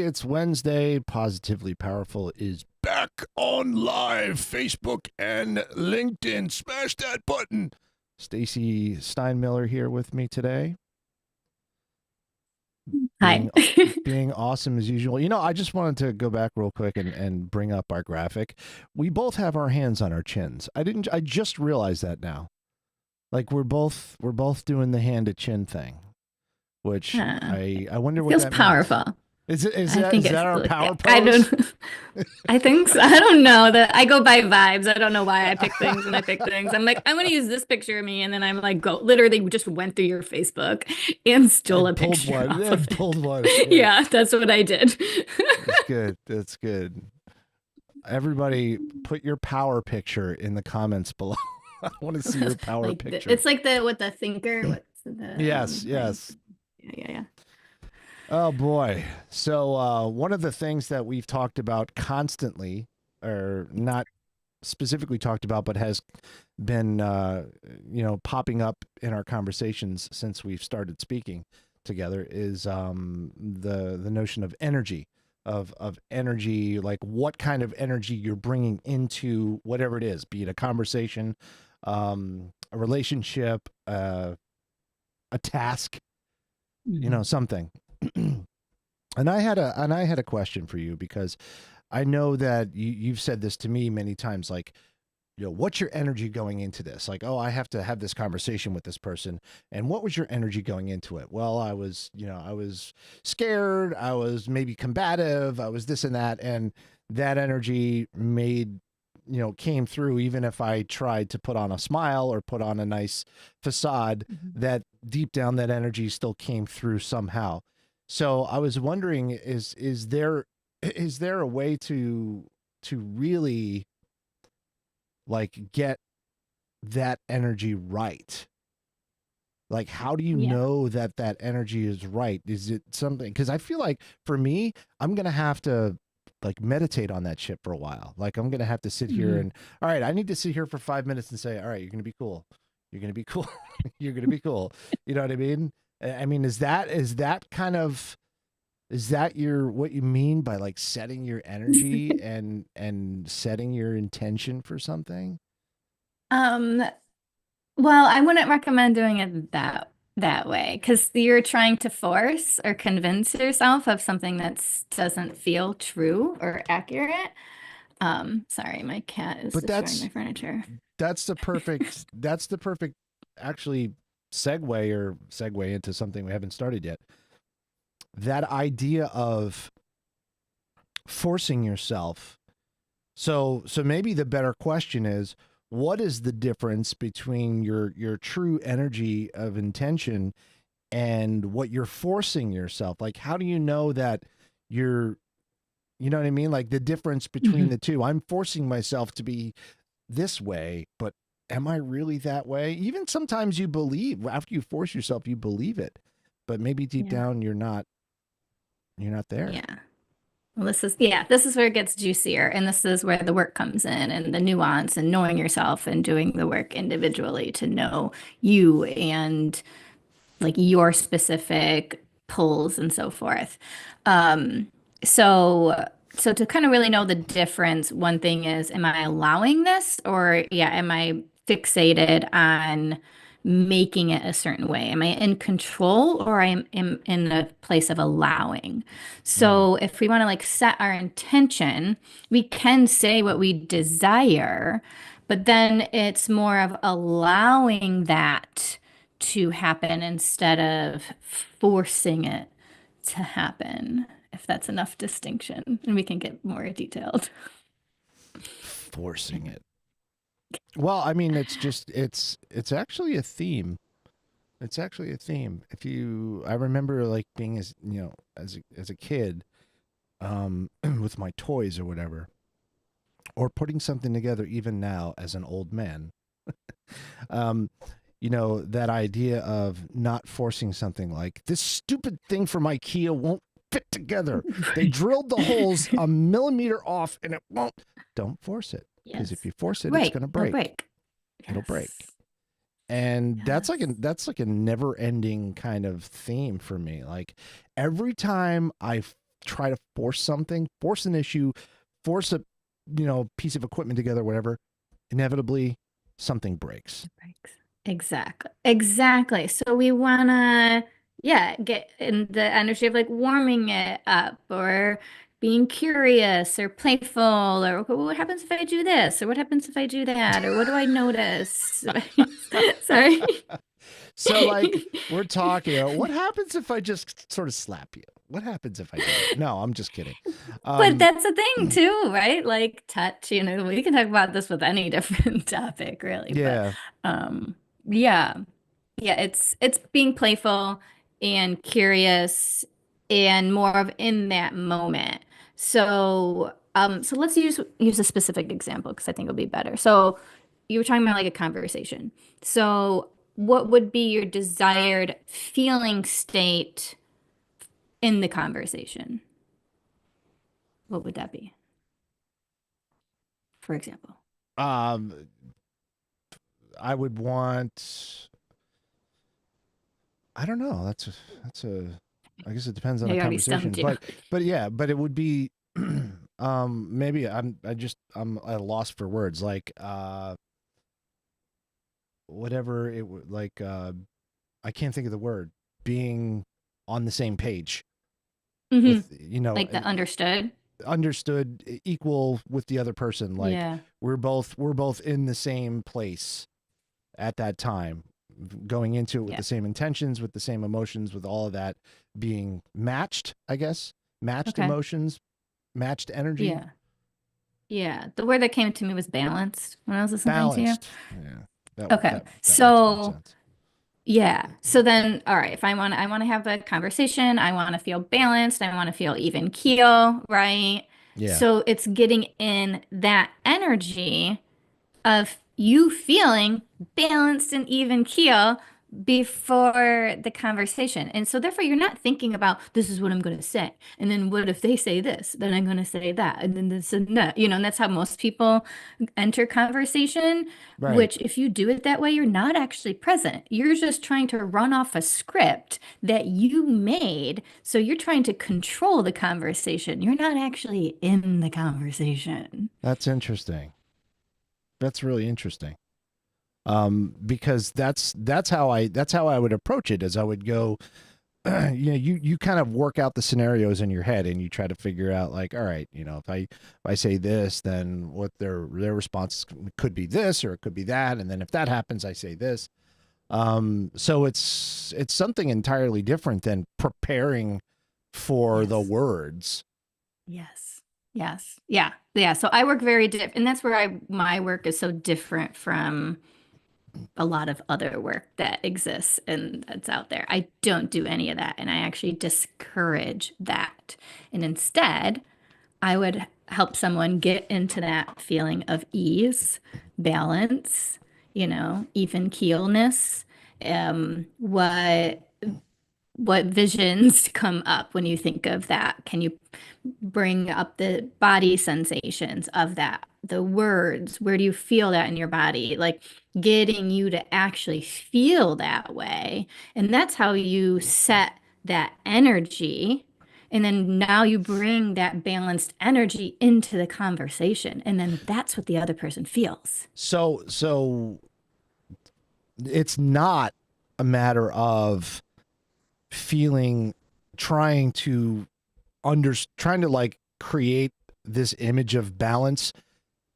It's Wednesday. Positively Powerful is back on live Facebook and LinkedIn. Smash that button. Stacy Steinmiller here with me today. Hi. Being awesome as usual. I just wanted to go back real quick and bring up our graphic. We both have our hands on our chins. I just realized that now. Like we're both doing the hand to chin thing, which I wonder It what feels that means. powerful. Is it is I that think is it's that our like power I pose? don't I think so. I don't know that I go by vibes. I don't know why I pick things when I pick things. I'm like, I'm gonna use this picture of me, and then I'm like, go literally just went through your Facebook and stole a And pulled picture one. off of And pulled it. one. Yeah. Yeah, that's what I did. That's good. That's good. Everybody, put your power picture in the comments below. I want to see your power Like picture. it's like the with the thinker, what's the Yes, thing? yes. Yeah, yeah, yeah. Oh boy. So one of the things that we've talked about constantly, or not specifically talked about, but has been popping up in our conversations since we've started speaking together, is the notion of energy, of energy, like what kind of energy you're bringing into whatever it is, be it a conversation, a relationship, a task, Mhm. something. And I had a question for you, because I know that you've said this to me many times, like, what's your energy going into this? Like, oh, I have to have this conversation with this person. And what was your energy going into it? Well, I was scared. I was maybe combative. I was this and that. And that energy came through, even if I tried to put on a smile or put on a nice facade, Mhm. that deep down that energy still came through somehow. So I was wondering, is there a way to really like get that energy right? Like, how do you Yeah. know that that energy is right? Is it something? Because I feel like for me, I'm gonna have to like meditate on that shit for a while. Like, I'm gonna have to sit here Mhm. and, all right, I need to sit here for 5 minutes and say, all right, you're gonna be cool. You're gonna be cool. You're gonna be cool. You know what I mean? I mean, is that kind of, is that your, what you mean by like setting your energy and setting your intention for something? Um, well, I wouldn't recommend doing it that way because you're trying to force or convince yourself of something that doesn't feel true or accurate. Sorry, my cat is But destroying that's my furniture. that's the perfect actually segue into something we haven't started yet. That idea of forcing yourself. So maybe the better question is, what is the difference between your true energy of intention and what you're forcing yourself? Like, how do you know that you're, you know what I mean? Like, the difference between Mhm. the two. I'm forcing myself to be this way, but am I really that way? Even sometimes you believe, after you force yourself, you believe it, but maybe deep Yeah. down you're not there. Yeah. Well, this is where it gets juicier, and this is where the work comes in, and the nuance, and knowing yourself, and doing the work individually to know you and like your specific pulls and so forth. Um, so so to kind of really know the difference, one thing is, am I allowing this, or yeah, am I fixated on making it a certain way? Am I in control, or am in a place of allowing? Mm. So if we want to like set our intention, we can say what we desire, but then it's more of allowing that to happen instead of forcing it to happen, if that's enough distinction. And we can get more detailed. Forcing it. Well, I mean, it's actually a theme. It's actually a theme. If you, I remember like being as a kid, with my toys or whatever, or putting something together even now as an old man. um, that idea of not forcing something, like this stupid thing from IKEA won't fit together. They Right. drilled the holes a millimeter off and it won't. Don't force it, because if Yes. you force it, it's Right. going to It'll break. break. It'll break. Yes. And Yes. that's like a never ending kind of theme for me. Like, every time I try to force something, force an issue, force a, piece of equipment together, whatever, inevitably something breaks. Breaks. Exactly. Exactly. So we want to, yeah, get in the energy of like warming it up or being curious or playful or "Okay, well, what happens if I do this or what happens if I do that or what do I notice?" Sorry. So like we're talking, what happens if I just sort of slap you? What happens if I do that? No, I'm just kidding. But Um, that's a thing too, right? Like touch, we can talk about this with any different topic, really. But yeah. um yeah. Yeah, it's being playful and curious and more of in that moment. So let's use a specific example because I think it'll be better. So you were talking about like a conversation. So what would be your desired feeling state in the conversation? What would that be, for example? Um, I would want. I don't know. That's a. I guess it depends on Yeah, the you already conversation, stumped you. but yeah, but it would be. Maybe I'm at a loss for words. Like whatever it would like. I can't think of the word. Being on the same page Hmm. with Like the understood. understood, equal with the other person. Like Yeah. we're both in the same place at that time, going into it with Yeah. the same intentions, with the same emotions, with all of that being matched, I guess, matched Okay. emotions, matched energy, Yeah. Yeah. The word that came to me was balanced when I was listening to you. balanced. Yeah, that Okay. that that makes more So sense. yeah. So then, all right, if I want to have a conversation, I want to feel balanced, I want to feel even keel, right? Yeah. So it's getting in that energy of you feeling balanced and even keel before the conversation. And so therefore you're not thinking about this is what I'm going to say. And then what if they say this? Then I'm going to say that. And then this and that. And that's how most people enter conversation, Right. which if you do it that way, you're not actually present. You're just trying to run off a script that you made. So you're trying to control the conversation. You're not actually in the conversation. That's interesting. That's really interesting. Because that's how I would approach it. As I would go, you kind of work out the scenarios in your head and you try to figure out like, all right, if I say this, then what their response could be this or it could be that, and then if that happens, I say this. So it's something entirely different than preparing for the Yes. words. Yes. Yes. Yeah. Yeah. So I work very different, and that's where my work is so different from a lot of other work that exists and that's out there. I don't do any of that, and I actually discourage that. And instead, I would help someone get into that feeling of ease, balance, even keelness. What visions come up when you think of that? Can you bring up the body sensations of that? The words, where do you feel that in your body? Like getting you to actually feel that way. And that's how you set that energy. And then now you bring that balanced energy into the conversation. And then that's what the other person feels. So it's not a matter of feeling trying to trying to like create this image of balance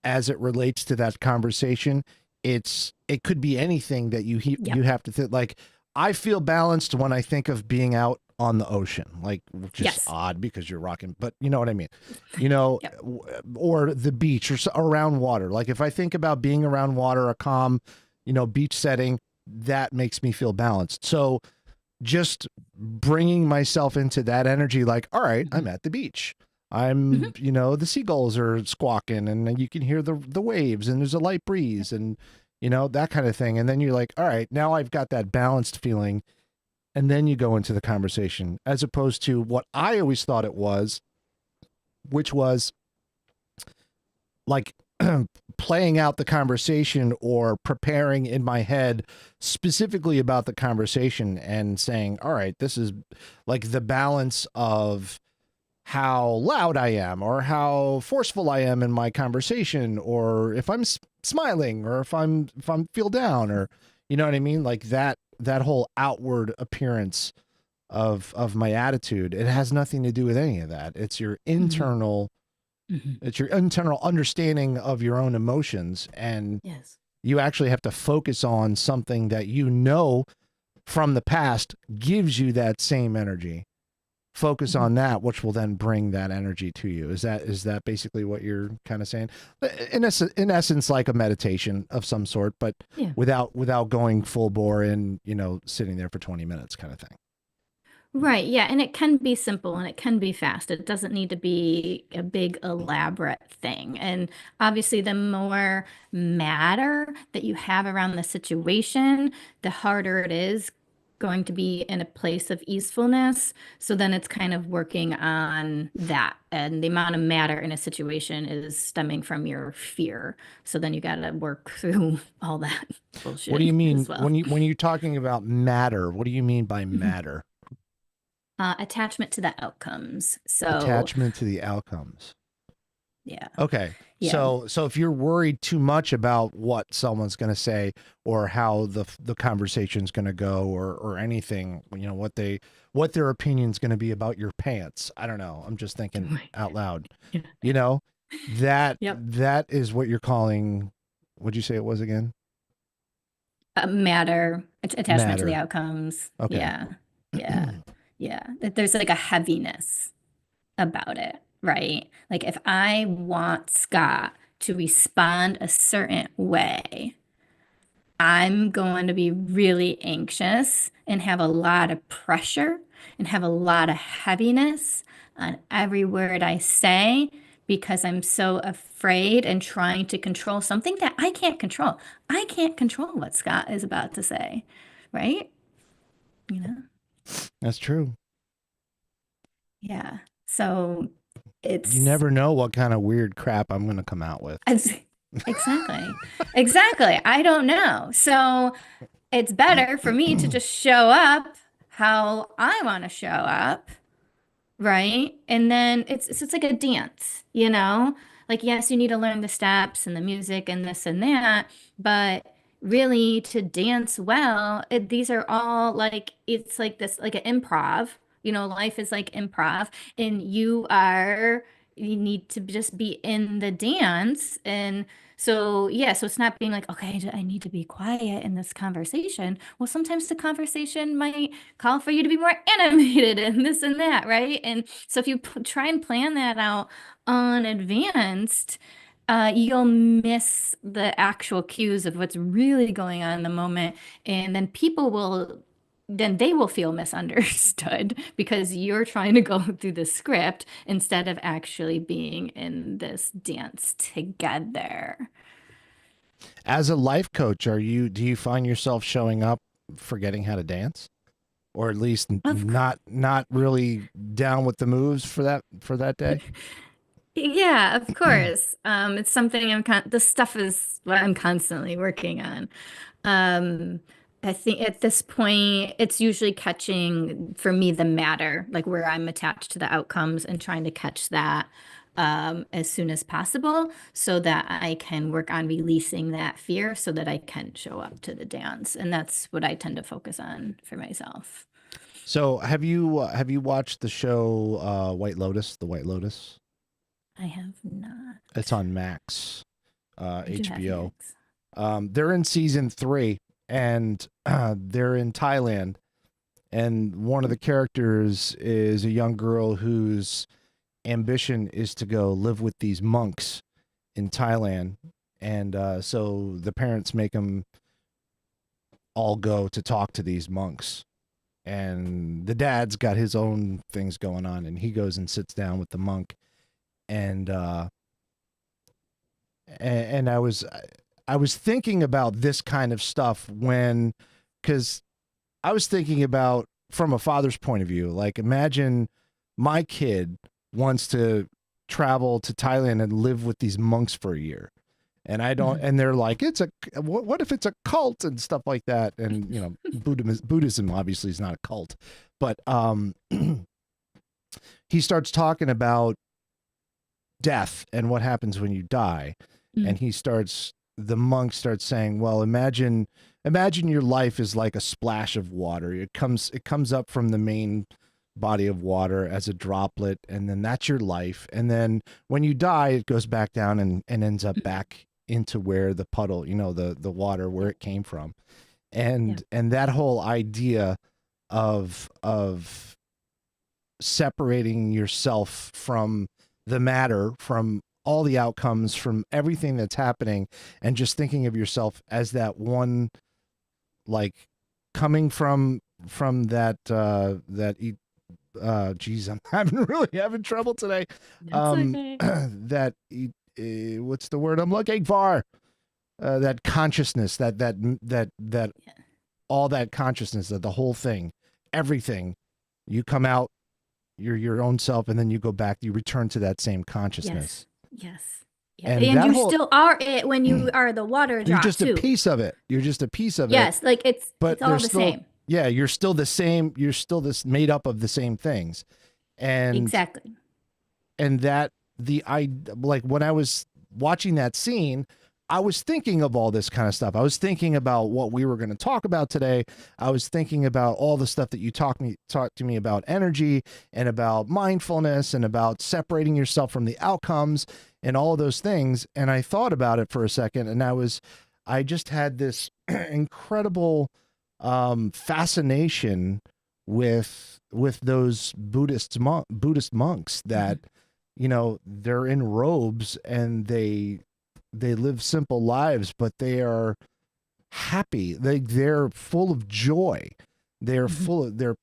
as it relates to that conversation. It could be anything that Yep. you have to think like, I feel balanced when I think of being out on the ocean, like, which is Yes. odd because you're rocking, but you know what I mean, you know, Yep. or the beach or around water. Like if I think about being around water, a calm, beach setting, that makes me feel balanced. So just bringing myself into that energy, like, all right, Mhm. I'm at the beach. Mhm. The seagulls are squawking and you can hear the waves and there's a light breeze and, that kind of thing. And then you're like, all right, now I've got that balanced feeling. And then you go into the conversation as opposed to what I always thought it was, which was like playing out the conversation or preparing in my head specifically about the conversation and saying, all right, this is like the balance of how loud I am or how forceful I am in my conversation, or if I'm smiling, or if I'm feel down, or you know what I mean, like that whole outward appearance of my attitude. It has nothing to do with any of that. It's your Mhm. internal Mhm. it's your internal understanding of your own emotions, and Yes. you actually have to focus on something that you know from the past gives you that same energy. Focus Mhm. on that, which will then bring that energy to you. Is that basically what you're kind of saying? In essence, like a meditation of some sort, but Yeah. without going full bore in, sitting there for 20 minutes kind of thing. Right, yeah, and it can be simple and it can be fast. It doesn't need to be a big elaborate thing. And obviously, the more matter that you have around the situation, the harder it is going to be in a place of easefulness. So then it's kind of working on that. And the amount of matter in a situation is stemming from your fear. So then you got to work through all that What do bullshit you mean as well. when you're talking about matter? What do you mean by matter? Attachment to the outcomes. So, Attachment to the outcomes. yeah. Okay. Yeah. So if you're worried too much about what someone's going to say, or how the conversation's going to go, or anything, what their opinion's going to be about your pants. I don't know. I'm just thinking Right. out loud. Yeah. You know, that Yep. that is what you're calling, what'd you say it was again? Matter, attachment to the Matter. outcomes. Okay. Yeah. Yeah. Yeah. That there's like a heaviness about it, right? Like if I want Scott to respond a certain way, I'm going to be really anxious and have a lot of pressure and have a lot of heaviness on every word I say because I'm so afraid and trying to control something that I can't control. I can't control what Scott is about to say, right? You know? That's true. Yeah. So You it's never know what kind of weird crap I'm going to come out with. it's- exactly. Exactly. I don't know. So it's better for me to just show up how I want to show up, right? And then it's like a dance, you know? Like yes, you need to learn the steps and the music and this and that, but really to dance well, these are all like it's like this like an improv. You know, life is like improv, and you need to just be in the dance. And so, yeah, so it's not being like, okay, I need to be quiet in this conversation. Well, sometimes the conversation might call for you to be more animated and this and that, right? And so if you try and plan that out on advanced, you'll miss the actual cues of what's really going on in the moment, and then they will feel misunderstood because you're trying to go through the script instead of actually being in this dance together. As a life coach, do you find yourself showing up forgetting how to dance? Or at least Of not really down with the moves for that day? Yeah, of course. It's something this stuff is what I'm constantly working on. Um, I think at this point, it's usually catching for me the matter, like where I'm attached to the outcomes and trying to catch that as soon as possible so that I can work on releasing that fear so that I can show up to the dance. And that's what I tend to focus on for myself. So have you watched the show White Lotus, The White Lotus? I have not. It's on Max, I do have HBO. Max. They're in season 3, and they're in Thailand, and one of the characters is a young girl whose ambition is to go live with these monks in Thailand, and so the parents make them all go to talk to these monks. And the dad's got his own things going on, and he goes and sits down with the monk, and and I was thinking about this kind of stuff because I was thinking about from a father's point of view. Like, imagine my kid wants to travel to Thailand and live with these monks for a year. And I don't, Mhm. and they're like, what if it's a cult and stuff like that? And, Buddhism obviously is not a cult, but, he starts talking about death and what happens when you die. And the monk starts saying, well, imagine your life is like a splash of water. It comes up from the main body of water as a droplet, and then that's your life. And then when you die, it goes back down and ends up back into where the puddle, the water where it came from. And that whole idea of separating yourself from the matter, from all the outcomes, from everything that's happening, and just thinking of yourself as that one, like coming from geez, I'm having trouble today. Okay. That what's the word I'm looking for? That consciousness, that all that consciousness, that the whole thing, everything, you come out, you're your own self, and then you go back, you return to that same consciousness. Yes. And And that you whole, still are it when you are the water you're drop just a too. piece of it. You're just a piece of it. Yes, like But it's all there's the still, same. yeah, you're still the same. You're still this made up of the same things. Exactly. And that like when I was watching that scene, I was thinking of all this kind of stuff. I was thinking about what we were going to talk about today. I was thinking about all the stuff that you talked to me about energy and about mindfulness and about separating yourself from the outcomes and all of those things. And I thought about it for a second, and I just had this incredible fascination with those Buddhist monks that, they're in robes and they live simple lives, but they are happy. They're full of joy. They're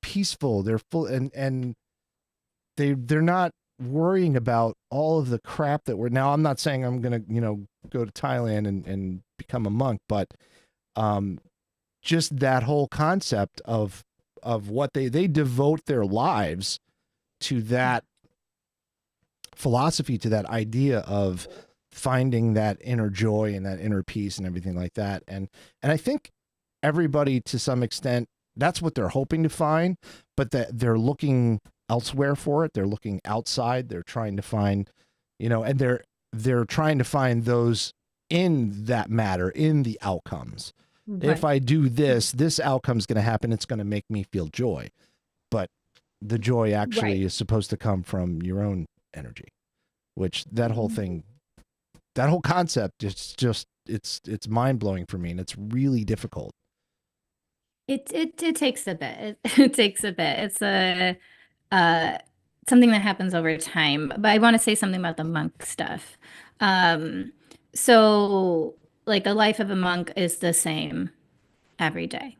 peaceful. They're full, and they're not worrying about all of the crap that now. I'm not saying I'm gonna, go to Thailand and become a monk, but just that whole concept of what they devote their lives to, that philosophy, to that idea of finding that inner joy and that inner peace and everything like that. And I think everybody, to some extent, that's what they're hoping to find, but that they're looking elsewhere for it. They're looking outside. They're trying to find, and they're trying to find those in that matter, in the outcomes. Right. If I do this outcome's going to happen. It's going to make me feel joy. But the joy actually is supposed to come from your own energy, which that whole thing, that whole concept is just, it's mind blowing for me. And it's really difficult. It takes a bit. It takes a bit. It's something that happens over time. But I want to say something about the monk stuff. So like the life of a monk is the same every day.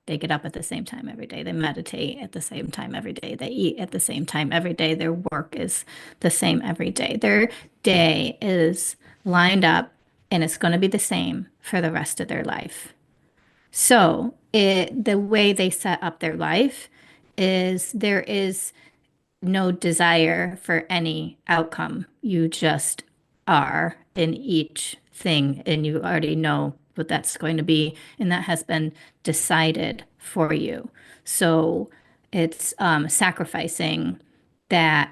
They get up at the same time every day. They meditate at the same time every day. They eat at the same time every day. Their work is the same every day. Their day is lined up and it's going to be the same for the rest of their life. So the way they set up their life is there is no desire for any outcome. You just are in each thing and you already know what that's going to be, and that has been decided for you. So it's sacrificing that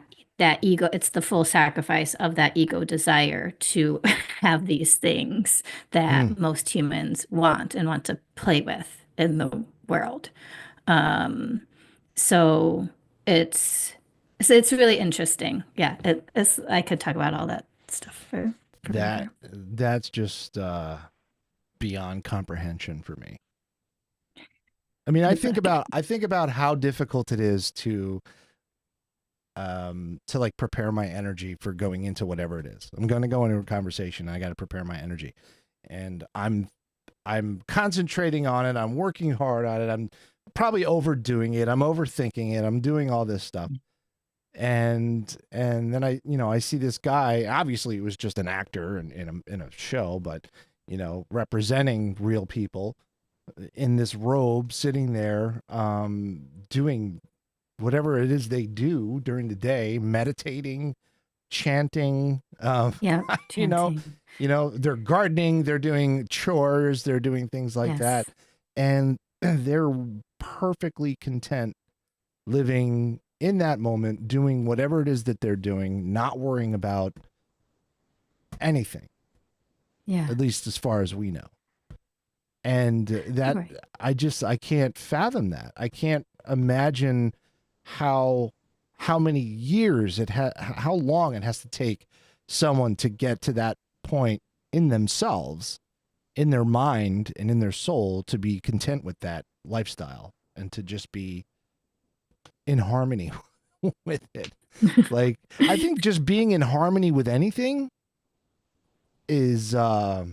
ego. It's the full sacrifice of that ego desire to have these things that most humans want and want to play with in the world. So it's really interesting. Yeah, I could talk about all that stuff for that's just beyond comprehension for me. I mean, I think about how difficult it is to like prepare my energy for going into whatever it is. I'm going to go into a conversation. I got to prepare my energy, and I'm concentrating on it. I'm working hard on it. I'm probably overdoing it. I'm overthinking it. I'm doing all this stuff. And then I see this guy, obviously it was just an actor in a show, but representing real people in this robe, sitting there, doing whatever it is they do during the day, meditating, chanting, chanting. They're gardening, they're doing chores, they're doing things like that. And they're perfectly content living in that moment doing whatever it is that they're doing, not worrying about anything, Yeah. at least as far as we know. And that Right. I can't fathom that. I can't imagine how many years how long it has to take someone to get to that point in themselves, in their mind and in their soul, to be content with that lifestyle and to just be in harmony with it. Like, I think just being in harmony with anything is a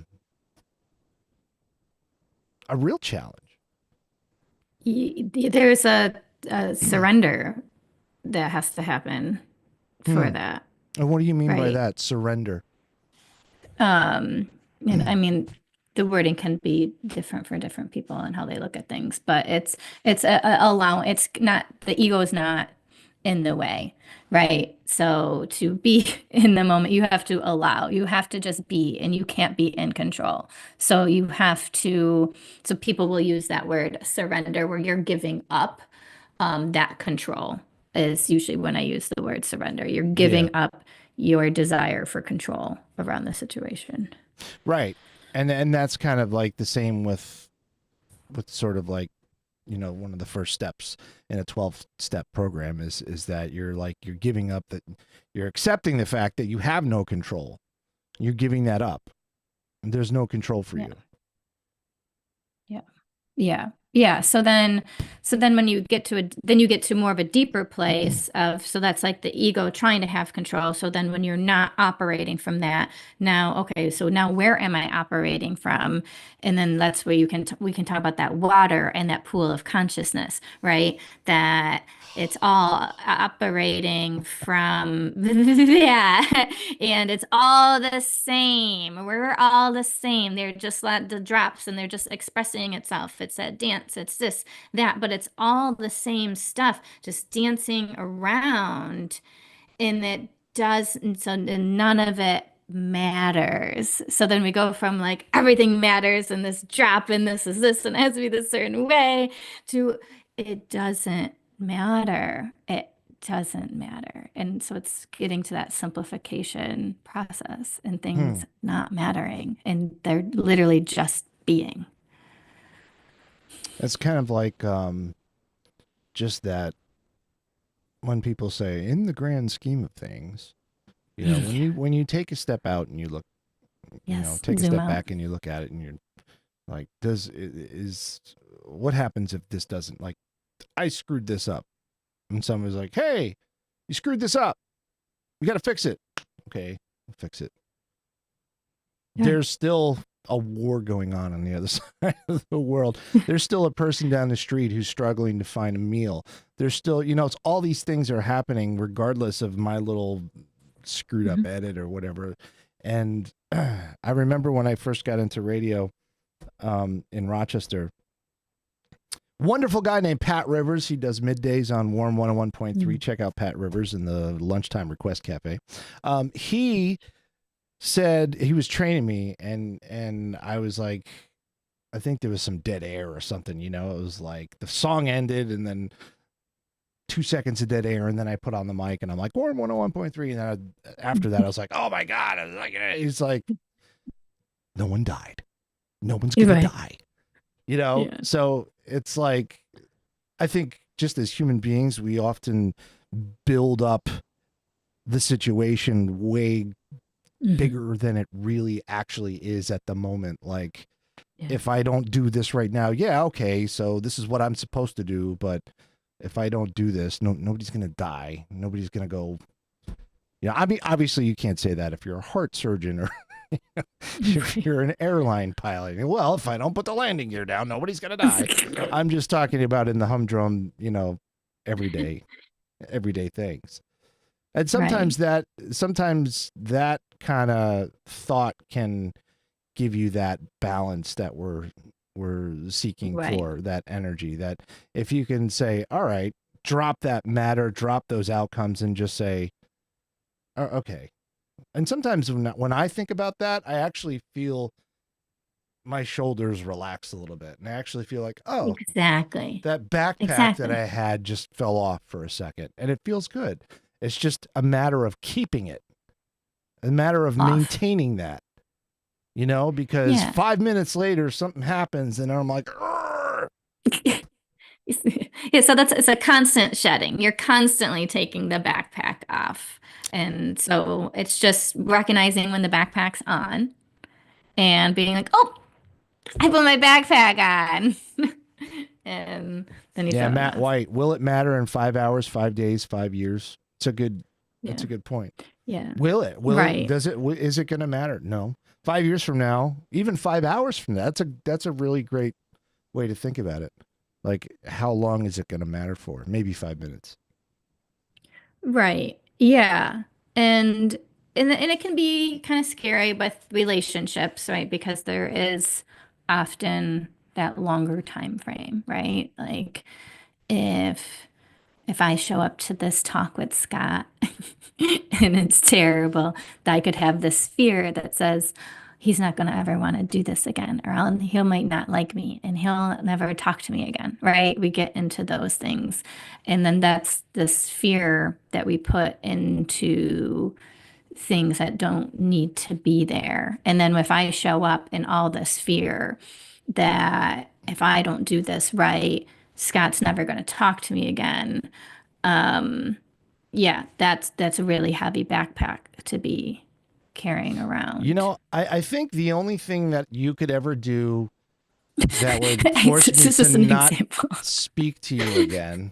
real challenge. There's a surrender that has to happen for Hmm. that, And what do you mean by right? that? Surrender. Um, and I mean, the wording can be different for different people and how they look at things, but it's allow. It's not, the ego is not in the way, right? So to be in the moment, you have to allow. You have to just be, and you can't be in control. So you have to. So people will use that word surrender, where you're giving up that control. Is usually when I use the word surrender. You're Yeah. giving up your desire for control around the situation. Right. And that's kind of like the same with sort of like, one of the first steps in a 12-step program is that you're giving up, that you're accepting the fact that you have no control. You're giving that up. There's no control for Yeah. you. Yeah. Yeah. Yeah. So then when you get to then you get to more of a deeper place of, so that's like the ego trying to have control. So then when you're not operating from that, now, okay, so now where am I operating from? And then that's where we can talk about that water and that pool of consciousness, right? That it's all operating from, yeah, and it's all the same. We're all the same. They're just like the drops, and they're just expressing itself. It's a dance, it's this, that, but it's all the same stuff, just dancing around. And it does, and so none of it matters. So then we go from like everything matters and this drop and this is this and it has to be this certain way, to it doesn't matter. It doesn't matter. And so it's getting to that simplification process and Hmm. things not mattering, and they're literally just being. It's kind of like just that when people say in the grand scheme of things, when you take a step out and you look, Yes, take a zoom step out. back and you look at it and you're like, is what happens if this doesn't, like, I screwed this up, and someone's like, hey, you screwed this up, you got to fix it. Okay, fix it. Yeah. There's still a war going on the other side of the world. There's still a person down the street who's struggling to find a meal. There's still, it's all these things are happening regardless of my little screwed up Mhm. edit or whatever. And I remember when I first got into radio in Rochester, wonderful guy named Pat Rivers. He does middays on Warm 101.3. Mm. Check out Pat Rivers in the Lunchtime Request Cafe. He said he was training me, and I was like, I think there was some dead air or something, it was like the song ended and then 2 seconds of dead air, and then I put on the mic and I'm like, Warm 101.3, and then after that I was like, oh my god, I was like, he's like, no one died, no one's You're gonna right. die, Yeah. so it's like, I think just as human beings we often build up the situation way Mhm. bigger than it really actually is at the moment. Like, Yeah. if I don't do this right now, yeah, okay, so this is what I'm supposed to do, but if I don't do this, nobody's gonna die. Nobody's gonna go. I mean, obviously, you can't say that if you're a heart surgeon or if you're an airline pilot. Well, if I don't put the landing gear down, nobody's gonna die. I'm just talking about in the humdrum, everyday, everyday things. And Right. sometimes that kind of thought can give you that balance that we're seeking Right. for, that energy, that if you can say, all right, drop that matter, drop those outcomes, and just say, okay. And sometimes when I think about that, I actually feel my shoulders relax a little bit, and I actually feel like, oh, Exactly. that backpack that Exactly. I had just fell off for a second, and it feels good. It's just a matter of keeping it, a matter of Off. maintaining that, because Yeah. 5 minutes later something happens, and I'm like, "Arr!" Yeah, so it's a constant shedding. You're constantly taking the backpack off. And so it's just recognizing when the backpack's on and being like, oh, I put my backpack on. And then you Yeah, throw it Matt off. White. Will it matter in 5 hours, 5 days, 5 years? It's a good. That's Yeah. a good point. Yeah. Will it? Will it? Right. Does it? Is it going to matter? No. 5 years from now, even 5 hours from now, that's a really great way to think about it. Like, how long is it going to matter for? Maybe 5 minutes. Right. Yeah. And and it can be kind of scary with relationships, right? Because there is often that longer time frame, right? Like if if I show up to this talk with Scott and it's terrible, that I could have this fear that says he's not going to ever want to do this again, or he might not like me and he'll never talk to me again, right? We get into those things. And then that's this fear that we put into things that don't need to be there. And then if I show up in all this fear that if I don't do this right, Scott's never going to talk to me again. Um, yeah, that's a really heavy backpack to be carrying around. I think the only thing that you could ever do that would force This me is to just an not example. speak to you again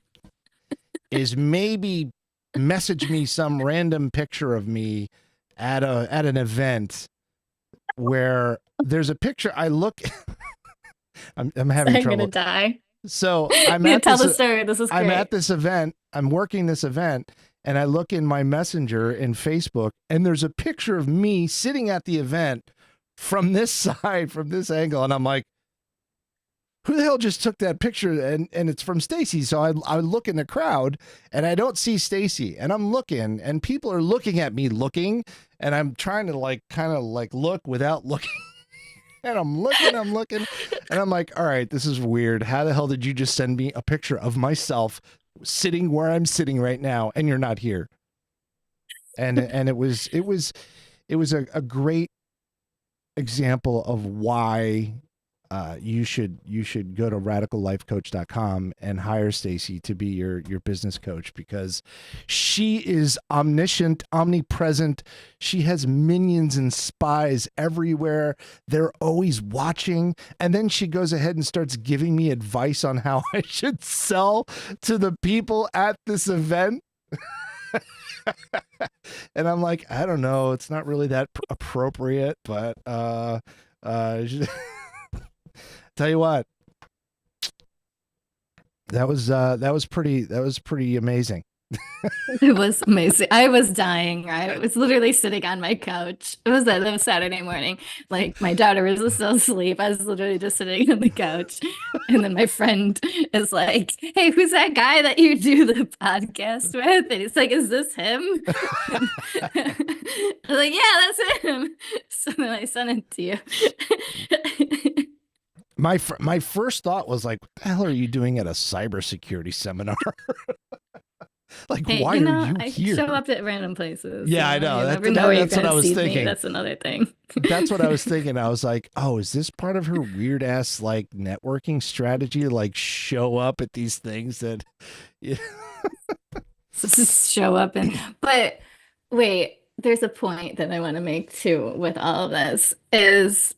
is maybe message me some random picture of me at an event where there's a picture I look I'm having I'm gonna trouble. die. So I'm Yeah, at tell this the story. This is I'm at great. this event, I'm working this event, and I look in my messenger in Facebook, and there's a picture of me sitting at the event from this side, from this angle, and I'm like, who the hell just took that picture? And it's from Stacy. So I look in the crowd and I don't see Stacy, and I'm looking, and people are looking at me looking, and I'm trying to like kind of like look without looking. And I'm looking, and I'm like, all right, this is weird. How the hell did you just send me a picture of myself sitting where I'm sitting right now, and you're not here? And it was a great example of why you should go to radicallifecoach.com and hire Stacy to be your business coach, because she is omniscient, omnipresent. She has minions and spies everywhere. They're always watching. And then she goes ahead and starts giving me advice on how I should sell to the people at this event. And I'm like, I don't know, it's not really that appropriate, but uh tell you what, that was pretty amazing. It was amazing. I was dying. I was literally sitting on my couch. It was Saturday morning. Like my daughter was still asleep. I was literally just sitting on the couch. And then my friend is like, "Hey, who's that guy that you do the podcast with?" And he's like, "Is this him?" And I was like, "Yeah, that's him." So then I sent it to you. My first thought was like, what the hell are you doing at a cybersecurity seminar? Like, Hey, why are you I show here? up at random places. Yeah, I You know. never know where you're That's what gonna I was see me. thinking. That's another thing. That's what I was thinking. I was like, oh, is this part of her weird ass like networking strategy to like show up at these things that yeah. Just show up but wait, there's a point that I want to make too with all of this is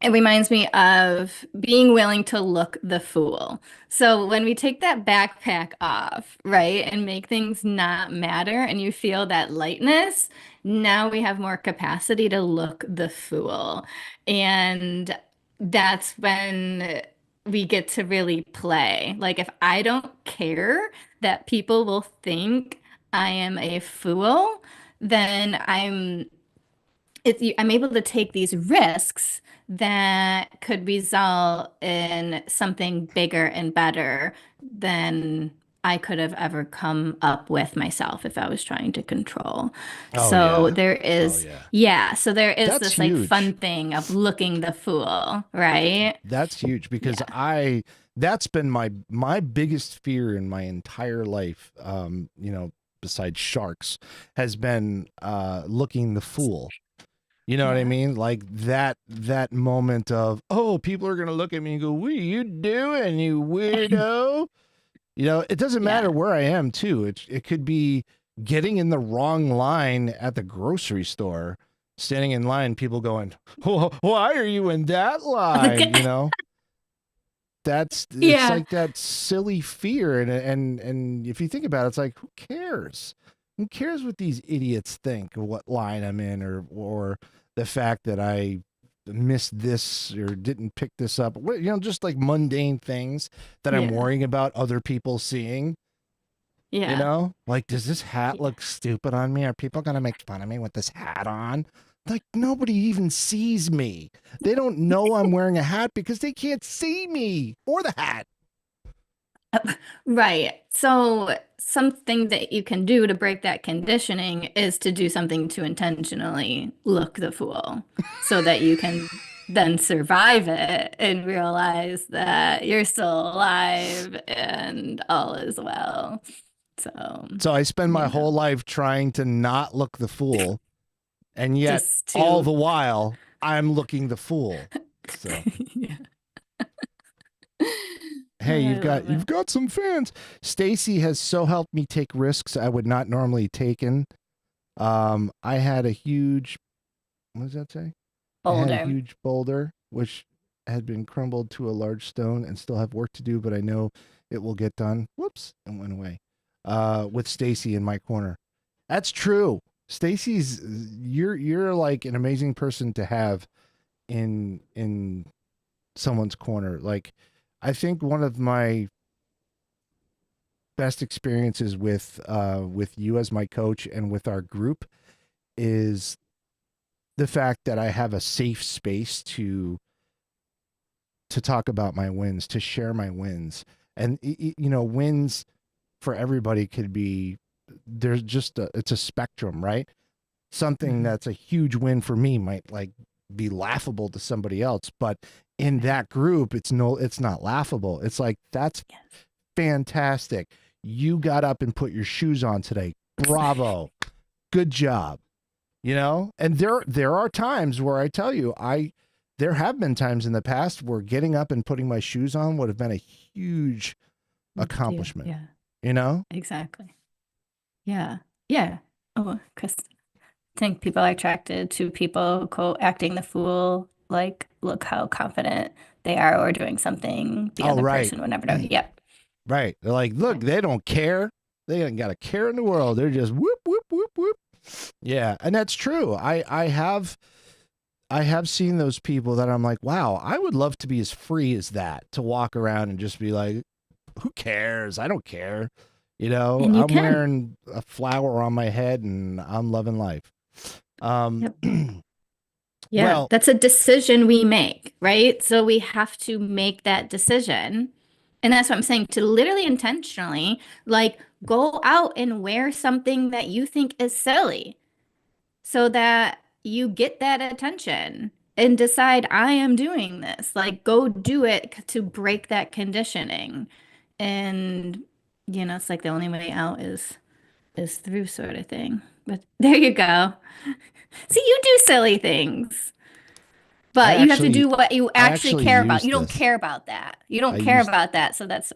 it reminds me of being willing to look the fool. So when we take that backpack off, right, and make things not matter and you feel that lightness, now we have more capacity to look the fool. And that's when we get to really play. Like if I don't care that people will think I am a fool, then I'm able to take these risks that could result in something bigger and better than I could have ever come up with myself if I was trying to control. Oh So yeah. there Oh is, yeah. yeah, so there is That's this like fun huge. thing of looking the fool, right? That's huge because Yeah. that's been my biggest fear in my entire life. Besides sharks, has been looking the fool. You know what I Yeah. mean? Like that moment of, oh, people are gonna look at me and go, "What are you doing, you weirdo?" It doesn't matter Yeah. where I am too. It could be getting in the wrong line at the grocery store, standing in line, people going, why are you in that line? It's Yeah. like that silly fear, and if you think about it, it's like, who cares? Who cares what these idiots think, or what line I'm in, or the fact that I missed this or didn't pick this up? Just like mundane things that I'm Yeah. worrying about other people seeing. Yeah. Like, does this hat Yeah. look stupid on me? Are people gonna make fun of me with this hat on? Like, nobody even sees me. They don't know I'm wearing a hat because they can't see me or the hat. Right. So something that you can do to break that conditioning is to do something to intentionally look the fool so that you can then survive it and realize that you're still alive and all is well. So, So I spend you my know, whole life trying to not look the fool, and yet just all to, the while I'm looking the fool. So yeah. hey, I you've got love it. you've got some fans. Stacy has so helped me take risks I would not normally taken. I had a huge, what does that say? I had a Older. huge boulder which had been crumbled to a large stone and still have work to do, but I know it will get done. Whoops, and went away. With Stacy in my corner. That's true. Stacy's you're like an amazing person to have in someone's corner. Like, I think one of my best experiences with you as my coach and with our group is the fact that I have a safe space to talk about my wins, to share my wins. And wins for everybody could be, there's just it's a spectrum, right? Something Mhm. that's a huge win for me might like be laughable to somebody else, but in that group it's not laughable. It's like, that's Yes. fantastic. You got up and put your shoes on today. Bravo. Good job. And there are times where I tell you, there have been times in the past where getting up and putting my shoes on would have been a huge Yeah. accomplishment, Yeah. you know? Exactly. Yeah. Yeah. Oh, Chris. Think people are attracted to people, quote, acting the fool, like, look how confident they are or doing something the Oh, other right. person would never know. Yep. Right. They're like, look, they don't care. They ain't got a care in the world. They're just whoop, whoop, whoop, whoop. Yeah. And that's true. I have seen those people that I'm like, wow, I would love to be as free as that, to walk around and just be like, who cares? I don't care. And you I'm can. wearing a flower on my head and I'm loving life. Um, Yep. Yeah. well, That's a decision we make, right? So we have to make that decision. And that's what I'm saying, to literally intentionally, like, go out and wear something that you think is silly so that you get that attention and decide, I am doing this. Like, go do it to break that conditioning. And, it's like the only way out is through, sort of thing. But there you go. See, you do silly things. I But you have to actually, do what you I actually actually care about. used You don't this. care about that. You I don't care used, about that. So that's,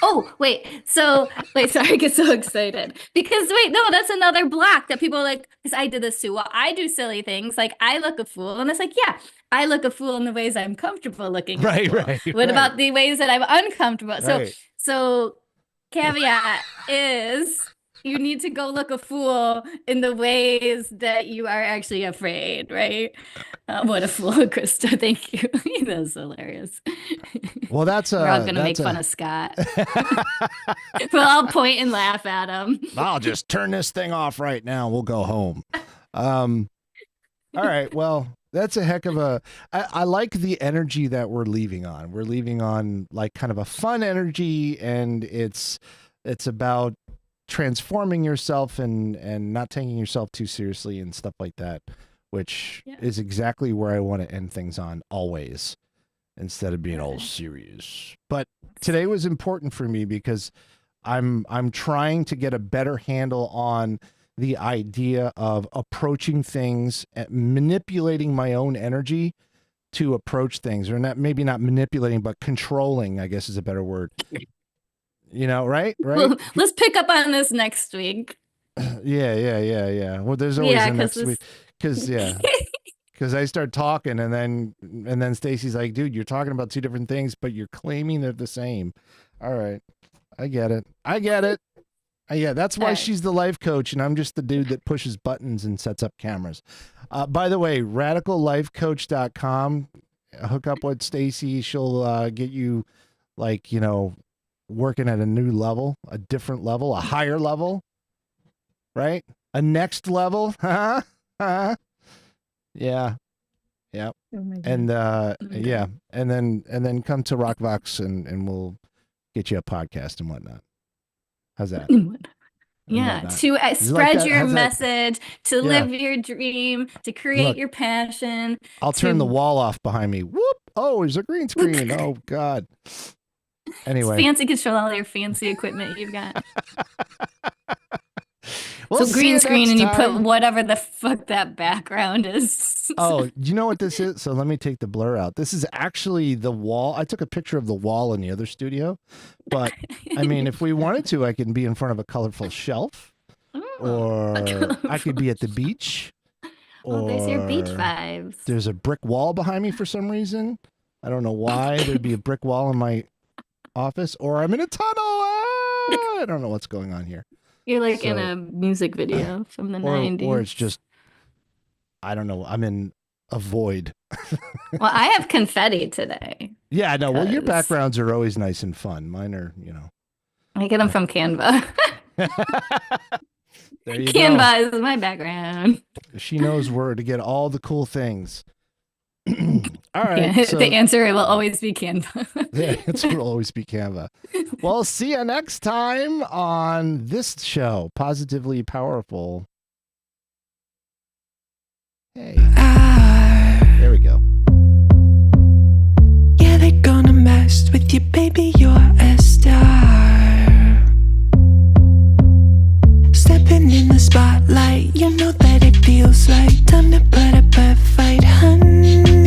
oh, wait. So, wait, sorry, I get so excited. Because, wait, no, that's another block that people are like, because I did this too. Well, I do silly things. Like, I look a fool. And it's like, yeah, I look a fool in the ways I'm comfortable looking a right, fool. right, What right, about the ways that I'm uncomfortable? So, right. so caveat is you need to go look a fool in the ways that you are actually afraid, right? What a fool, Krista. Thank you. That was hilarious. Well, that's We're all a, gonna that's make fun a, of Scott. We'll all point and laugh at him. I'll just turn this thing off right now. We'll go home. Um, all right. Well, that's a heck of a. I like the energy that we're leaving on. We're leaving on like kind of a fun energy, and it's It's about transforming yourself and not taking yourself too seriously and stuff like that, which is exactly where I want to end things on always, instead of being all serious. But today was important for me because I'm trying to get a better handle on the idea of approaching things, manipulating my own energy to approach things, or not, maybe not manipulating, but controlling, I guess is a better word. You know, right? Well, let's pick up on this next week. Yeah. Well, there's always a next week, because I start talking and then Stacy's like, dude, you're talking about two different things, but you're claiming they're the same. All right. I get it. Yeah, that's why she's the life coach and I'm just the dude that pushes buttons and sets up cameras. By the way, radicallifecoach.com, hook up with Stacy. She'll get you, like, you know, working at a new level, a different level, a higher level, right? A next level. Yeah. Oh and yeah, and then come to Rockvox and we'll get you a podcast and whatnot. How's that? Yeah, to spread your message, to live your dream, to create your passion. I'll turn the wall off behind me. Whoop! Oh, there's a green screen. Oh God. Anyway, it's fancy control all your fancy equipment you've got. We'll so green screen and you put whatever the fuck that background is. Oh, you know what this is? So let me take the blur out. This is actually the wall. I took a picture of the wall in the other studio, but I mean, if we wanted to, I can be in front of a colorful shelf, or I could be at the beach. Well, there's your beach vibes. There's a brick wall behind me for some reason. I don't know why there'd be a brick wall in my office, or I'm in a tunnel. I don't know what's going on here. You're like in a music video from the 90s. Or it's just, I don't know. I'm in a void. Well, I have confetti today. Yeah, no. Well, your backgrounds are always nice and fun. Mine are, you know. I get them from Canva. There you Canva is my background. She knows where to get all the cool things. All right. Yeah, so, the answer will always be Canva. The answer will always be Canva. Well, see you next time on this show, Positively Powerful. Hey. There we go. Yeah, they're gonna mess with you, baby. You're a star. Stepping in the spotlight, you know that it feels like time to put up a fight, hun.